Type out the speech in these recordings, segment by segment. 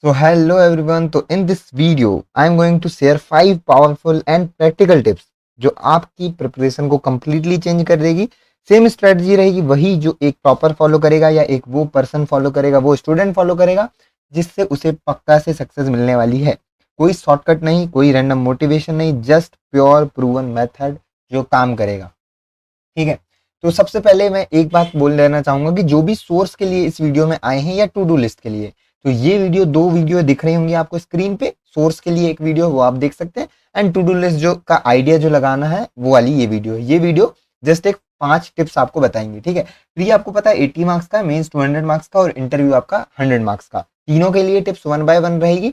So hello everyone. तो in this video I am going to share 5 powerful and practical tips जो आपकी preparation को completely change कर देगी। सेम स्ट्रेटजी रहेगी, वही जो एक टॉपर फॉलो करेगा या एक वो पर्सन फॉलो करेगा, वो स्टूडेंट फॉलो करेगा, जिससे उसे पक्का से सक्सेस मिलने वाली है। कोई शॉर्टकट नहीं, कोई रैंडम मोटिवेशन नहीं, जस्ट प्योर प्रूवन मेथड जो काम करेगा। ठीक है, तो सबसे पहले मैं एक बात बोल देना चाहूंगा कि जो भी सोर्स के लिए इस वीडियो में आए हैं या टू डू लिस्ट के लिए, तो ये वीडियो दो वीडियो दिख रही होंगी आपको स्क्रीन पे। सोर्स के लिए एक वीडियो वो आप देख सकते हैं, एंड टू डू लिस्ट जो का आइडिया जो लगाना है वो वाली ये वीडियो है। ये वीडियो जस्ट एक 5 टिप्स आपको बताएंगे। ठीक है, प्री आपको पता है 80 मार्क्स का, मेंस 200 मार्क्स का और इंटरव्यू आपका 100 मार्क्स का। तीनों के लिए टिप्स 1 बाय 1 रहेगी।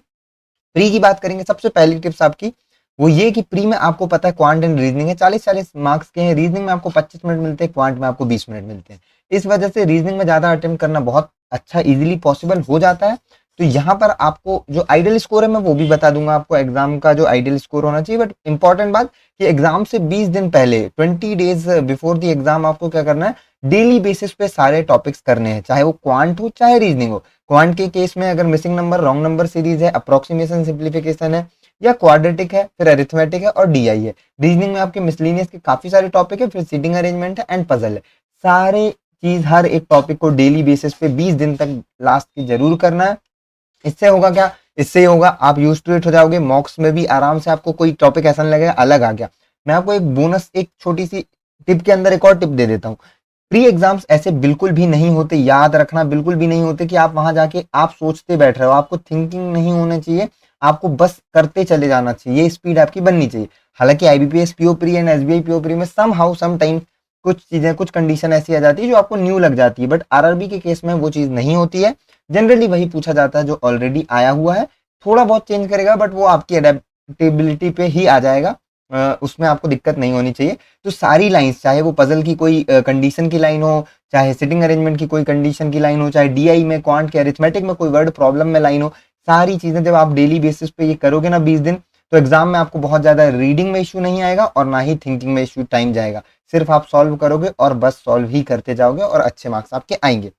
प्री की बात करेंगे, सबसे पहली टिप्स आपकी वो ये कि प्री में आपको पता है क्वांट एंड रीजनिंग है, 40-40 मार्क्स के हैं। रीजनिंग में आपको 25 मिनट मिलते हैं, क्वांट में आपको 20 मिनट मिलते हैं। इस वजह से रीजनिंग में ज्यादा अटेम्प्ट करना बहुत अच्छा इजीली पॉसिबल हो जाता है। तो यहाँ पर आपको जो आइडियल स्कोर है मैं वो भी बता दूंगा आपको, एग्जाम का जो आइडियल स्कोर होना चाहिए। बट इंपॉर्टेंट बात कि एग्जाम से 20 दिन पहले, 20 डेज बिफोर द एग्जाम, आपको क्या करना है, डेली बेसिस पे सारे टॉपिक्स करने हैं, चाहे वो क्वांट हो चाहे रीजनिंग हो। क्वांट के केस में अगर missing number, wrong number series है, अप्रोक्सीमेशन, सिंप्लीफिकेशन है या क्वाड्रेटिक है, फिर अरिथमेटिक है और डीआई है। रीजनिंग में आपके मिसलिनियस के काफी सारे टॉपिक है, फिर सीटिंग अरेंजमेंट है एंड पजल है। सारे चीज हर एक टॉपिक को डेली बेसिस पे 20 दिन तक लास्ट की जरूर करना है। इससे होगा क्या, इससे होगा आप यूज टू इट हो जाओगे। मॉक्स में भी आराम से आपको कोई टॉपिक ऐसा नहीं लगेगा अलग आ गया। मैं आपको एक बोनस, एक छोटी सी टिप के अंदर एक और टिप दे देता हूँ। प्री एग्जाम्स ऐसे बिल्कुल भी नहीं होते, याद रखना, बिल्कुल भी नहीं होते कि आप वहां जाके आप सोचते बैठ रहे हो। आपको थिंकिंग नहीं होना चाहिए, आपको बस करते चले जाना चाहिए, ये स्पीड आपकी बननी चाहिए। हालांकि IBPS PO pre and SBI PO pre में सम हाउ सम टाइम कुछ चीजें, कुछ कंडीशन ऐसी आ जाती है जो आपको न्यू लग जाती है, बट आरआरबी के केस में वो चीज नहीं होती है। जनरली वही पूछा जाता है जो ऑलरेडी आया हुआ है। थोड़ा बहुत चेंज करेगा बट वो आपकी अडेप्टेबिलिटी पे ही आ जाएगा, उसमें आपको दिक्कत नहीं होनी चाहिए। तो सारी लाइंस, चाहे वो पजल की कोई कंडीशन की लाइन हो, चाहे सिटिंग अरेंजमेंट की कोई कंडीशन की लाइन हो, चाहे डीआई में, क्वांट के अरिथमेटिक में कोई वर्ड प्रॉब्लम में लाइन हो, सारी चीजें जब आप डेली बेसिस पे ये करोगे ना 20 दिन, तो एग्जाम में आपको बहुत ज्यादा रीडिंग में इश्यू नहीं आएगा और ना ही थिंकिंग में इश्यू टाइम जाएगा। सिर्फ आप सॉल्व करोगे और बस सॉल्व ही करते जाओगे और अच्छे मार्क्स आपके आएंगे।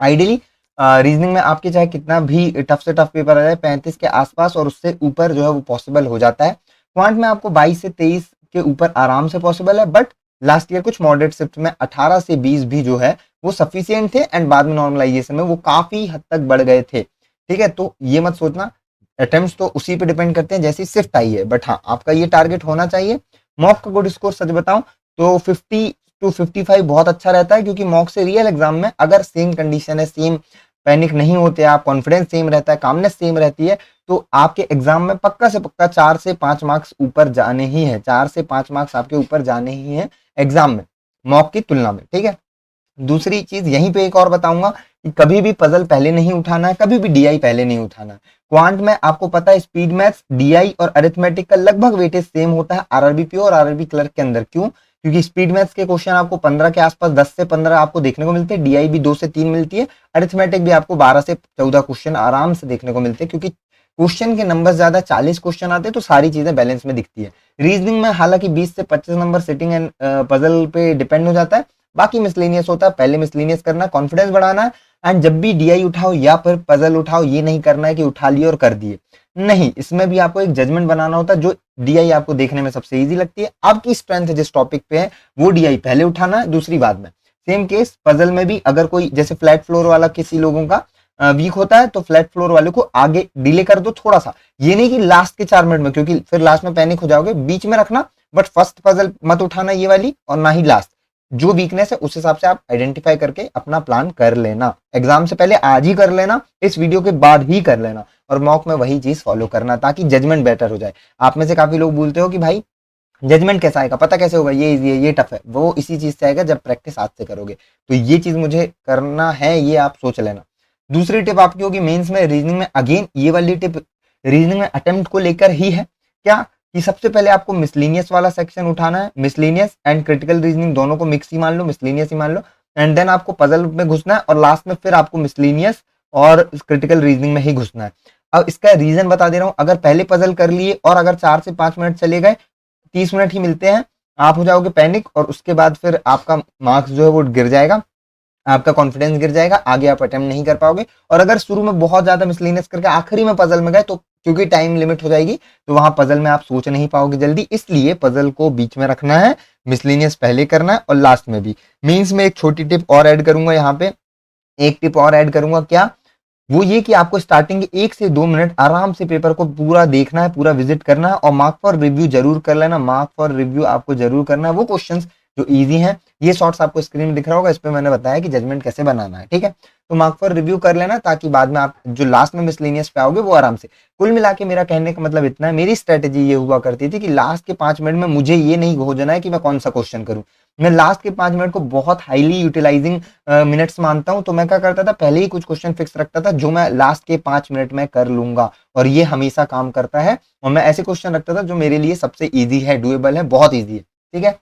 आइडियली रीजनिंग में आपके चाहे कितना भी टफ से टफ पेपर आ जाए, 35 के आसपास और उससे ऊपर जो है वो पॉसिबल हो जाता है। क्वांट में आपको 22 से 23 के ऊपर आराम से पॉसिबल है, बट लास्ट ईयर कुछ मॉडरेट शिफ्ट में 18 से 20 भी जो है वो सफिशियंट थे, एंड बाद में नॉर्मलाइजेशन में वो काफी हद तक बढ़ गए थे। ठीक है, तो ये मत सोचना, अटेम्प्ट्स तो उसी पे डिपेंड करते हैं जैसी शिफ्ट आई है, बट हाँ आपका ये टारगेट होना चाहिए। मॉक का गुड स्कोर सच बताऊं तो 50 टू 55 बहुत अच्छा रहता है, क्योंकि मॉक से रियल एग्जाम में अगर सेम कंडीशन है, सेम पैनिक नहीं होते आप, कॉन्फिडेंस सेम रहता है, कामनेस सेम रहती है, तो आपके एग्जाम में पक्का से पक्का 4 से 5 मार्क्स ऊपर जाने ही है। 4 से 5 मार्क्स आपके ऊपर जाने ही है एग्जाम में, मॉक की तुलना में। ठीक है, दूसरी चीज यहीं पे एक और बताऊंगा कि कभी भी पजल पहले नहीं उठाना है, कभी भी डीआई पहले नहीं उठाना है। क्वांट में आपको पता है स्पीड मैथ्स, डीआई और अरिथमेटिक का लगभग वेटेज सेम होता है आरआरबी पीओ और आरआरबी क्लर्क के अंदर। क्यों? क्योंकि स्पीड मैथ्स के क्वेश्चन आपको 15 के आसपास, 10 से 15 आपको देखने को मिलते हैं, डीआई भी 2 से 3 मिलती है, अरिथमेटिक भी आपको 12 से 14 क्वेश्चन आराम से देखने को मिलते हैं, क्योंकि क्वेश्चन के नंबर ज्यादा, 40 क्वेश्चन आते हैं, तो सारी चीजें बैलेंस में दिखती है। रीजनिंग में हालांकि 20 से 25 नंबर सिटिंग एंड पजल पे डिपेंड हो जाता है, बाकी मिसलेनियस होता है। पहले मिसलेनियस करना, कॉन्फिडेंस बढ़ाना है, एंड जब भी डीआई उठाओ या फिर पजल उठाओ, ये नहीं करना है कि उठा लिए और कर दिए, नहीं, इसमें भी आपको एक जजमेंट बनाना होता है। जो डीआई आपको देखने में सबसे इजी लगती है, आपकी स्ट्रेंथ जिस टॉपिक पे है, वो डीआई पहले उठाना है, दूसरी बाद में। सेम केस पजल में भी, अगर कोई जैसे फ्लैट फ्लोर वाला किसी लोगों का वीक होता है, तो फ्लैट फ्लोर वाले को आगे डिले कर दो थोड़ा सा। ये नहीं कि लास्ट के 4 मिनट में, क्योंकि फिर लास्ट में पैनिक हो जाओगे, बीच में रखना, बट फर्स्ट पजल मत उठाना ये वाली, और ना ही लास्ट। जो वीकनेस है उस हिसाब से आप आइडेंटिफाई करके अपना प्लान कर लेना। एग्जाम से पहले आज ही कर लेना, इस वीडियो के बाद ही कर लेना, और मॉक में वही चीज फॉलो करना, ताकि जजमेंट बेटर हो जाए। आप में से काफी लोग बोलते हो कि भाई जजमेंट कैसा आएगा, पता कैसे होगा, ये इजी है, ये टफ है। वो इसी चीज से आएगा जब प्रैक्टिस आज से करोगे। तो ये चीज मुझे करना है, ये आप सोच लेना। दूसरी टिप आपकी होगी मेंस में, रीजनिंग में, अगेन ये वाली टिप रीजनिंग में अटेम्प्ट को लेकर ही है। क्या कि सबसे पहले आपको मिसलिनियस वाला सेक्शन उठाना है, मिसलिनियस एंड क्रिटिकल रीजनिंग दोनों को मिक्स ही मान लो, मिसलिनियस ही मान लो, एंड देन आपको पजल में घुसना है, और लास्ट में फिर आपको मिसलिनियस और क्रिटिकल रीजनिंग में ही घुसना है। अब इसका रीजन बता दे रहा हूं, अगर पहले पजल कर लिए और अगर 4 से 5 मिनट चले गए, 30 मिनट ही मिलते हैं, आप हो जाओगे पैनिक, और उसके बाद फिर आपका मार्क्स जो है वो गिर जाएगा। आपका कॉन्फिडेंस गिर जाएगा, आगे आप अटेम्प्ट नहीं कर पाओगे। और अगर शुरू में बहुत ज्यादा मिसलिनियस करके आखिरी में पजल में गए तो क्योंकि टाइम लिमिट हो जाएगी तो वहां पजल में आप सोच नहीं पाओगे जल्दी, इसलिए पजल को बीच में रखना है, मिसलिनियस पहले करना है और लास्ट में भी। मीन्स में एक छोटी टिप और ऐड करूंगा यहाँ पे, एक टिप और ऐड करूंगा, क्या वो ये कि आपको स्टार्टिंग के 1 से 2 मिनट आराम से पेपर को पूरा देखना है, पूरा विजिट करना है और मार्क फॉर रिव्यू जरूर कर लेना। मार्क फॉर रिव्यू आपको जरूर करना है वो क्वेश्चंस जो इजी हैं। ये शॉर्ट्स आपको स्क्रीन में दिख रहा होगा, इस पे मैंने बताया कि जजमेंट कैसे बनाना है, ठीक है। तो मार्क फॉर रिव्यू कर लेना ताकि बाद में आप जो लास्ट में मिसलेनियस पे आओगे वो आराम से। कुल मिला के मेरा कहने का मतलब इतना है, मेरी स्ट्रेटेजी ये हुआ करती थी कि लास्ट के 5 मिनट में मुझे ये नहीं घोषणा है कि मैं कौन सा क्वेश्चन करूं, मैं लास्ट के 5 मिनट को बहुत हाईली यूटिलाइजिंग मिनट्स मानता हूं। तो मैं क्या करता था, पहले ही कुछ क्वेश्चन फिक्स रखता था जो मैं लास्ट के 5 मिनट में कर लूंगा, और ये हमेशा काम करता है। और मैं ऐसे क्वेश्चन रखता था जो मेरे लिए सबसे ईजी है, डुएबल है, बहुत ईजी है, ठीक है।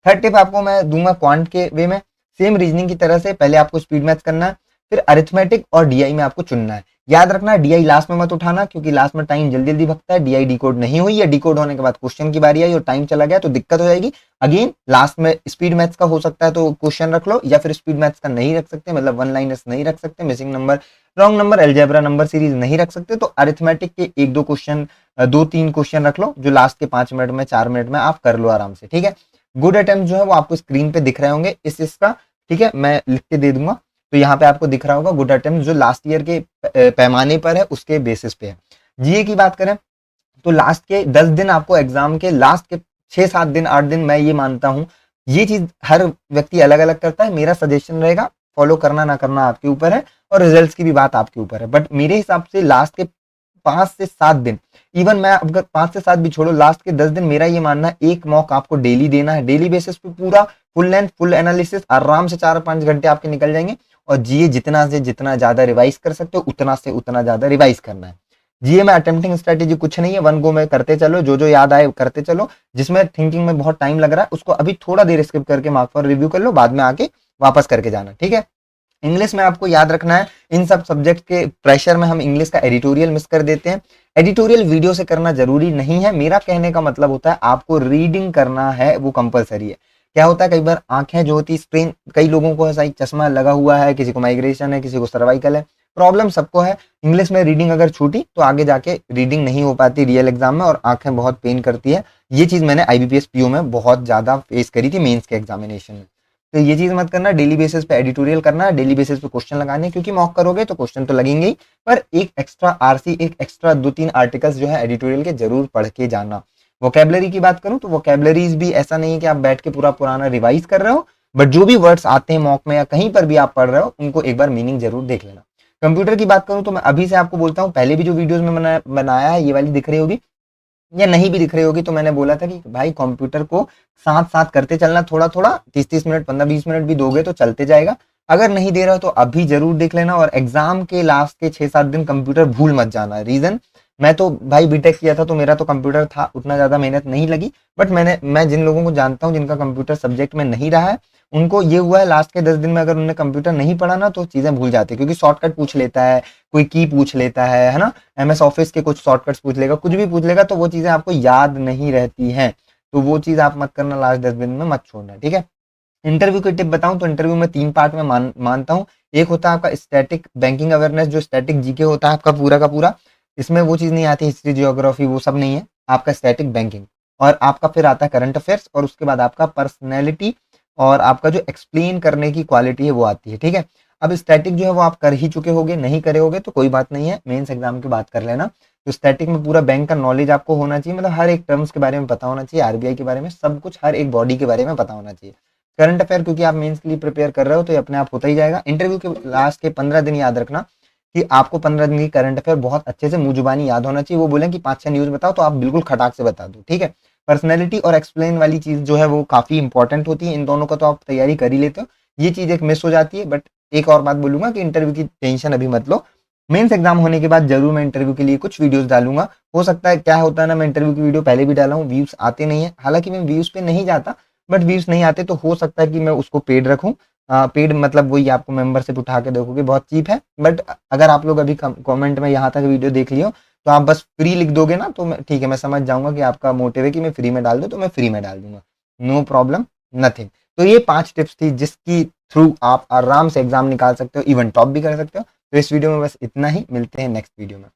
थर्ड टिप आपको मैं दूंगा क्वांट के वे में, सेम रीजनिंग की तरह से पहले आपको स्पीड मैथ्स करना है, फिर अरिथमेटिक और डीआई में आपको चुनना है। याद रखना डीआई लास्ट में मत उठाना, क्योंकि लास्ट में टाइम जल्दी जल्दी भगता है। डीआई डिकोड नहीं हुई या डिकोड होने के बाद क्वेश्चन की बारी आई और टाइम चला गया तो दिक्कत हो जाएगी। अगेन लास्ट में स्पीड मैथ्स का हो सकता है तो क्वेश्चन रख लो, या फिर स्पीड मैथ्स का नहीं रख सकते, मतलब वन लाइनर्स नहीं रख सकते, missing number, wrong number, algebra number series नहीं रख सकते, तो अरिथमेटिक के 1-2 क्वेश्चन, 2-3 क्वेश्चन रख लो जो लास्ट के 5 मिनट में 4 मिनट में आप कर लो आराम से, ठीक है। गुड अटेम्प्ट जो है वो आपको स्क्रीन पे दिख रहे होंगे इसका, ठीक है, मैं लिख के दे दूंगा। तो यहाँ पे आपको दिख रहा होगा गुड अटेम्प्ट जो लास्ट ईयर के पैमाने पर है उसके बेसिस पे है। जीए की बात करें तो लास्ट के 10 दिन आपको एग्जाम के लास्ट के 6-7 दिन 8 दिन, मैं ये मानता हूँ ये चीज हर व्यक्ति अलग अलग करता है, मेरा सजेशन रहेगा फॉलो करना ना करना आपके ऊपर है और रिजल्ट्स की भी बात आपके ऊपर है। बट मेरे हिसाब से लास्ट के 5 से 7 दिन, इवन मैं अगर 5 से 7 भी छोड़ो, लास्ट के 10 दिन मेरा ये मानना है एक मॉक आपको डेली देना है, डेली बेसिस पे पूरा फुल लेंथ फुल एनालिसिस आराम से 4-5 घंटे आपके निकल जाएंगे। और जीए जितना से जितना ज्यादा रिवाइज कर सकते हो उतना से उतना ज्यादा रिवाइज करना है। जीए में अटेम्प्टिंग स्ट्रेटेजी कुछ नहीं है, वन गो में करते चलो, जो जो याद आए करते चलो। जिसमें थिंकिंग में बहुत टाइम लग रहा है उसको अभी थोड़ा देर स्किप करके मार्क फॉर रिव्यू कर लो, बाद में आके वापस करके जाना, ठीक है। इंग्लिश में आपको याद रखना है, इन सब सब्जेक्ट के प्रेशर में हम इंग्लिश का एडिटोरियल मिस कर देते हैं। एडिटोरियल वीडियो से करना जरूरी नहीं है, मेरा कहने का मतलब होता है आपको रीडिंग करना है वो कंपलसरी है। क्या होता है कई बार आंखें जो होती स्क्रीन, कई लोगों को ऐसा चश्मा लगा हुआ है, किसी को माइग्रेशन है, किसी को सर्वाइकल है, प्रॉब्लम सबको है। इंग्लिश में रीडिंग अगर छूटी तो आगे जाके रीडिंग नहीं हो पाती रियल एग्जाम में और आंखें बहुत पेन करती है। ये चीज मैंने आईबीपीएस पीओ में बहुत ज्यादा फेस करी थी मेंस के एग्जामिनेशन में। तो ये चीज मत करना, डेली बेसिस पे एडिटोरियल करना है, डेली बेसिस पे क्वेश्चन लगाने, क्योंकि मॉक करोगे तो क्वेश्चन तो लगेंगे ही, पर एक एक्स्ट्रा आरसी, एक एक्स्ट्रा 2-3 आर्टिकल्स जो है एडिटोरियल के जरूर पढ़ के जाना। वोकेबलरी की बात करूं तो वोकेबलरीज भी ऐसा नहीं है कि आप बैठ के पूरा पुराना रिवाइज कर रहे हो, बट जो भी वर्ड्स आते हैं मॉक में या कहीं पर भी आप पढ़ रहे हो उनको एक बार मीनिंग जरूर देख लेना। कंप्यूटर की बात करूं तो मैं अभी से आपको बोलता हूं, पहले भी जो वीडियोस में बनाया है ये वाली दिख रही होगी या नहीं भी दिख रही होगी, तो मैंने बोला था कि भाई कंप्यूटर को साथ साथ करते चलना, थोड़ा थोड़ा 30-30 मिनट 15-20 मिनट भी दोगे तो चलते जाएगा। अगर नहीं दे रहा तो अभी जरूर देख लेना, और एग्जाम के लास्ट के 6-7 दिन कंप्यूटर भूल मत जाना। रीजन, मैं तो भाई बीटेक किया था तो मेरा तो कंप्यूटर था, उतना ज्यादा मेहनत नहीं लगी, बट मैं जिन लोगों को जानता हूँ जिनका कंप्यूटर सब्जेक्ट में नहीं रहा है उनको ये हुआ है लास्ट के 10 दिन में अगर उन्होंने कंप्यूटर नहीं पढ़ा ना तो चीजें भूल जाती है, क्योंकि शॉर्टकट पूछ लेता है, कोई की पूछ लेता है ना, एमएस ऑफिस के कुछ शॉर्टकट्स पूछ लेगा, कुछ भी पूछ लेगा, तो वो चीजें आपको याद नहीं रहती हैं। तो वो चीज आप मत करना, लास्ट 10 दिन में मत छोड़ना, ठीक है। इंटरव्यू की टिप बताऊं तो इंटरव्यू में 3 पार्ट में मानता हूँ। एक होता है आपका स्टैटिक बैंकिंग अवेयरनेस, जो स्टैटिक जीके होता है आपका पूरा का पूरा, इसमें वो चीज नहीं आती, हिस्ट्री जियोग्राफी वो सब नहीं है, आपका स्टैटिक बैंकिंग। और आपका फिर आता है करंट अफेयर्स, और उसके बाद आपका पर्सनैलिटी और आपका जो एक्सप्लेन करने की क्वालिटी है वो आती है, ठीक है। अब स्टैटिक जो है वो आप कर ही चुके होगे, नहीं करे होगे तो कोई बात नहीं है, मेंस एग्जाम की बात कर लेना। तो स्टैटिक में पूरा बैंक का नॉलेज आपको होना चाहिए, मतलब हर एक टर्म्स के बारे में पता होना चाहिए, आरबीआई के बारे में सब कुछ, हर एक बॉडी के बारे में पता होना चाहिए। करंट अफेयर क्योंकि आप मेंस के लिए प्रिपेयर कर रहे हो तो ये अपने आप होता ही जाएगा। इंटरव्यू के लास्ट के 15 दिन याद रखना कि आपको 15 दिन की करंट अफेयर बहुत अच्छे से मुंह जुबानी याद होना चाहिए। वो बोलें कि 5-6 न्यूज बताओ तो आप बिल्कुल खटाक से बता दो, ठीक है। पर्सनैलिटी और एक्सप्लेन वाली चीज जो है वो काफी इंपॉर्टेंट होती है, इन दोनों का तो आप तैयारी कर ही लेते हो, ये चीज एक मिस हो जाती है। बट एक और बात बोलूंगा कि इंटरव्यू की टेंशन अभी मत लो, मेंस एग्जाम होने के बाद जरूर मैं इंटरव्यू के लिए कुछ वीडियोस डालूंगा। हो सकता है क्या होता है ना, मैं इंटरव्यू की वीडियो पहले भी डाला हूँ, व्यूज आते नहीं है, हालांकि मैं व्यूज पे नहीं जाता, बट व्यूज नहीं आते तो हो सकता है कि मैं उसको पेड रखूं। पेड मतलब वही आपको मेंबरशिप उठा के देखोगे, बहुत चीप है। बट अगर आप लोग अभी कमेंट में यहाँ तक वीडियो देख लियो तो आप बस फ्री लिख दोगे ना तो ठीक है, मैं समझ जाऊंगा कि आपका मोटिव है कि मैं फ्री में डाल दूं, तो मैं फ्री में डाल दूंगा, नो प्रॉब्लम नथिंग। तो ये 5 टिप्स थी जिसकी थ्रू आप आराम से एग्जाम निकाल सकते हो, इवन टॉप भी कर सकते हो। तो इस वीडियो में बस इतना ही, मिलते हैं नेक्स्ट वीडियो में।